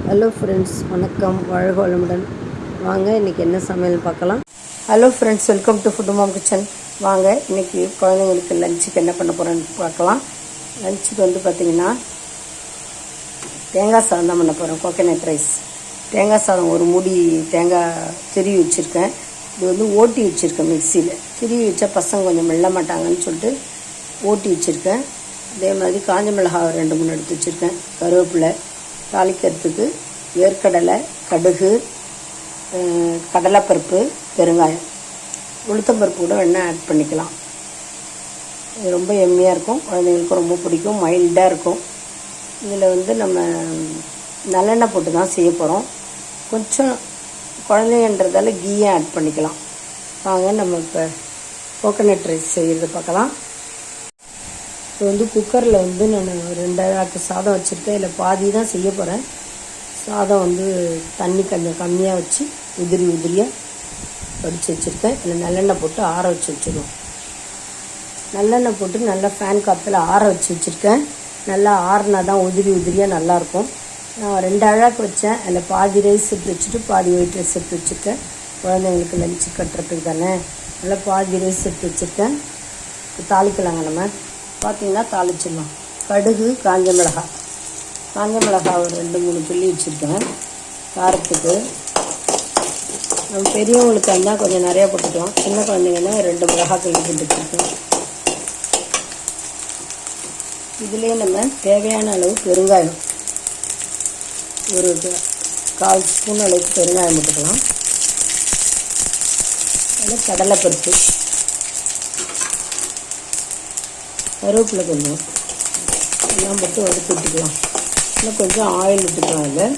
Hello friends, வணக்கம். வாழ்க வளமுடன். வாங்க இன்றைக்கி என்ன சமையல் பார்க்கலாம். Hello friends, welcome to food mom kitchen. வாங்க இன்றைக்கி குழந்தைங்களுக்கு லஞ்சுக்கு என்ன பண்ண போகிறேன்னு பார்க்கலாம். லஞ்சுக்கு பார்த்திங்கன்னா தேங்காய் சாதம் தான் பண்ண போகிறேன். Coconut rice. தேங்காய் சாதம் ஒரு மூடி தேங்காய் திருவி வச்சுருக்கேன். இது ஓட்டி வச்சுருக்கேன் மிக்சியில். திருவி வச்சா பசங்க கொஞ்சம் மெல்ல மாட்டாங்கன்னு சொல்லிட்டு ஓட்டி வச்சுருக்கேன். அதே மாதிரி காஞ்ச மிளகாய் 2-3 எடுத்து வச்சுருக்கேன். கருவேப்பிலை, தாளிக்கிறதுக்கு வேர்க்கடலை, கடுகு, கடலைப்பருப்பு, பெருங்காயம், உளுத்தம்பருப்பு கூட வேணால் ஆட் பண்ணிக்கலாம். இது ரொம்ப எம்மியாக இருக்கும். குழந்தைங்களுக்கு ரொம்ப பிடிக்கும். மைல்டாக இருக்கும். இதில் நம்ம நல்லெண்ணெய் போட்டு தான் செய்ய போகிறோம். கொஞ்சம் குழந்தைன்றதால கீயை ஆட் பண்ணிக்கலாம். வாங்க நம்ம இப்போ கோகனட் ரைஸ் செய்கிறது பார்க்கலாம். இப்போ குக்கரில் நான் 2 ஆட்டு சாதம் வச்சுருக்கேன். இதில் பாதி தான் செய்ய போகிறேன். சாதம் தண்ணி கொஞ்சம் கம்மியாக வச்சு உதிரியாக வடித்து வச்சுருக்கேன். இதில் நல்லெண்ணெய் போட்டு ஆற வச்சு வச்சுருவோம். நல்லெண்ணெய் போட்டு நல்லா ஃபேன் காற்றுல ஆற வச்சு வச்சுருக்கேன். நல்லா ஆறுனா தான் உதிரியாக நல்லாயிருக்கும். நான் 2 அழாக்கு வச்சேன். அதில் பாதி ரைஸ் எடுத்து வச்சுட்டு பாதி ஒயிட் ரைஸ் எடுத்து வச்சுருக்கேன். குழந்தைங்களுக்கு லஞ்சு கட்டுறதுக்கு தானே. நல்லா பாதி ரைஸ் எடுத்து வச்சுருக்கேன். தாளிக்கலாங்க. நம்ம பார்த்திங்கன்னா தாளிச்சிடலாம். கடுகு, காஞ்ச மிளகாய் ஒரு 2-3 கிள்ளி வச்சுருக்கேன் காரத்துக்கு. நம்ம பெரியவங்களுக்கு இருந்தால் கொஞ்சம் நிறையா போட்டுக்கலாம். சின்ன குழந்தைங்கன்னா 2 மிளகாய் கிள்ளி போட்டு வச்சுருக்கேன். இதுலேயே நம்ம தேவையான அளவு பெருங்காயம், ஒரு 1/4 ஸ்பூன் அளவுக்கு பெருங்காயம் போட்டுக்கலாம். அதில் கடலைப்பருப்பு, கருவேப்பிலை கொஞ்சம் எல்லாம் போட்டு வறுத்து விட்டுக்கலாம். இன்னும் கொஞ்சம் ஆயில் விட்டுக்கலாம். அதில்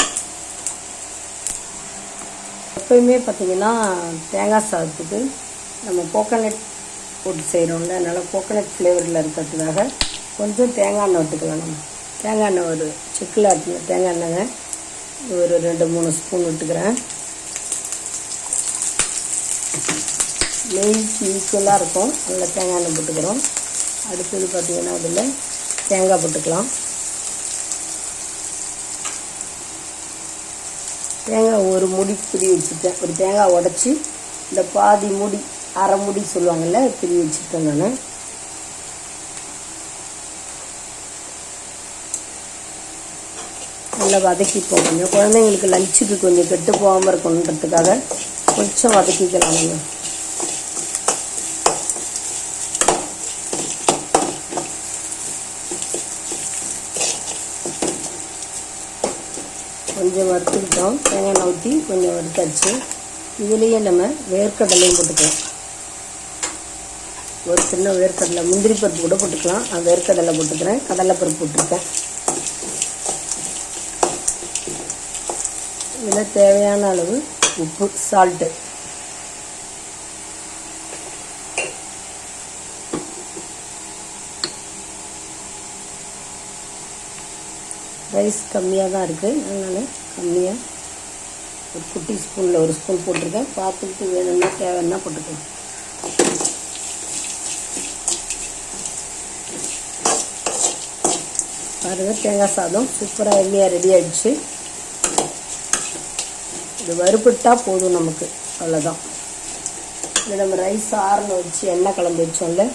எப்போயுமே பார்த்திங்கன்னா தேங்காய் சாதத்துக்கு நம்ம கோகனட் போட்டு செய்கிறோம்ல, அதனால் கோகனட் ஃப்ளேவரில் இருக்கிறதுக்காக கொஞ்சம் தேங்காய் எண்ணெய் விட்டுக்கலாம். நம்ம தேங்காய் எண்ணெய் ஒரு செக்கில் ஆட்டின தேங்காய் எண்ணெய்ங்க ஒரு 2-3 ஸ்பூன் விட்டுக்கிறேன். நெய்க்கு ஈக்குவலாக இருக்கும். அதில் தேங்காய் எண்ணெய் போட்டுக்கிறோம். அடுத்தது பார்த்திங்கன்னா அதில் தேங்காய் போட்டுக்கலாம். தேங்காய் ஒரு மூடி பிரி வச்சுட்டேன். ஒரு தேங்காய் உடச்சி இந்த பாதி மூடி, அரை மூடி சொல்லுவாங்கள்ல, பிரி வச்சுட்டேன் நான். நல்லா வதக்கிப்போம். கொஞ்சம் குழந்தைங்களுக்கு லஞ்சுக்கு கொஞ்சம் கெட்டு போகாமல் இருக்கணுன்றதுக்காக கொஞ்சம் வதக்கிக்கலாம். நம்ம கொஞ்சம் வறுத்துக்கிட்டோம். தேங்காய் எண்ணெய் ஊற்றி கொஞ்சம் வறுத்தாச்சு. இதுலேயே நம்ம வேர்க்கடலையும் போட்டுக்கலாம். ஒரு சின்ன வேர்க்கடலை, முந்திரி பருப்பு கூட போட்டுக்கலாம். நான் வேர்க்கடலை போட்டுக்கிறேன். கடலைப்பருப்பு போட்டிருக்கேன். இதில் தேவையான அளவு உப்பு, சால்ட்டு. ரைஸ் கம்மியாக தான் இருக்குது, அதனால் கம்மியாக ஒரு குட்டி ஸ்பூனில் 1 ஸ்பூன் போட்டிருக்கேன். பார்த்துக்கிட்டு வேணும்னா தேவைன்னா போட்டுக்கலாம். பாருங்கள், தேங்காய் சாதம் சூப்பராக எண்ணெயாக ரெடி ஆகிடுச்சு. இது வறுபட்டால் போதும் நமக்கு, அவ்வளோதான். இது நம்ம ரைஸ் ஆறில் வச்சு எண்ணெய் கலந்து வச்சோம்ல,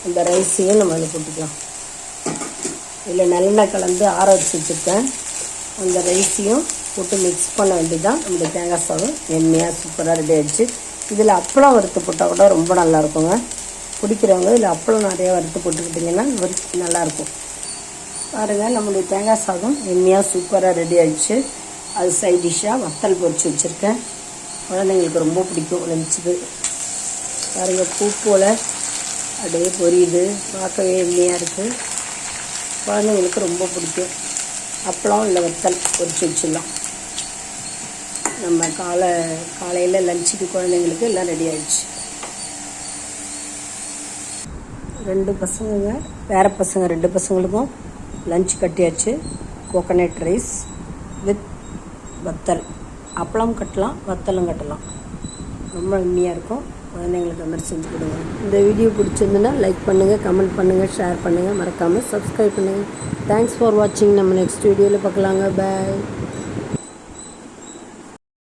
இந்த ரைஸையும் நம்ம அதில் போட்டுக்கலாம். இதில் நல்லெண்ணெய் கலந்து ஆற வச்சு வச்சுருக்கேன். அந்த ரைஸையும் போட்டு மிக்ஸ் பண்ண வேண்டியதான். நம்மளுடைய தேங்காய் சாதம் எண்ணெயாக சூப்பராக ரெடி ஆகிடுச்சு. இதில் அப்பளம் வறுத்து போட்டால் கூட ரொம்ப நல்லாயிருக்குங்க. பிடிக்கிறவங்க இதில் அப்பளம் நிறையா வறுத்து போட்டுக்கிட்டிங்கன்னா நல்லாயிருக்கும். பாருங்கள், நம்மளுடைய தேங்காய் சாதம் எண்ணெயாக சூப்பராக ரெடி ஆகிடுச்சு. அது சைட் டிஷ்ஷாக வத்தல் பொரிச்சு வச்சுருக்கேன். குழந்தைங்களுக்கு ரொம்ப பிடிக்கும் லஞ்சுக்கு. பாருங்கள், பூ போல் அப்படியே பொரியுது. பார்க்கவே எண்ணெயாக இருக்குது. குழந்தைங்களுக்கு ரொம்ப பிடிக்கும். அப்பளம் இல்லை வத்தல் பொரிச்சு வச்சிடலாம். நம்ம காலையில் லஞ்சுக்கு குழந்தைங்களுக்கு எல்லாம் ரெடி ஆகிடுச்சு. 2 பசங்க, வேறு பசங்க 2 பசங்களுக்கும் லஞ்ச் கட்டியாச்சு. கோகனட் ரைஸ் வித் வத்தல். அப்பளம் கட்டலாம், வத்தலும் கட்டலாம். ரொம்ப எம்மியாக இருக்கும். குழந்தைங்களுக்கு அந்த மாதிரி செஞ்சு கொடுங்க. இந்த வீடியோ பிடிச்சிருந்துன்னா லைக் பண்ணுங்கள், கமெண்ட் பண்ணுங்கள், ஷேர் பண்ணுங்கள், மறக்காமல் சப்ஸ்கிரைப் பண்ணுங்கள். தேங்க்ஸ் ஃபார் வாட்சிங். நம்ம நெக்ஸ்ட் வீடியோவில் பார்க்கலாங்க. பாய்.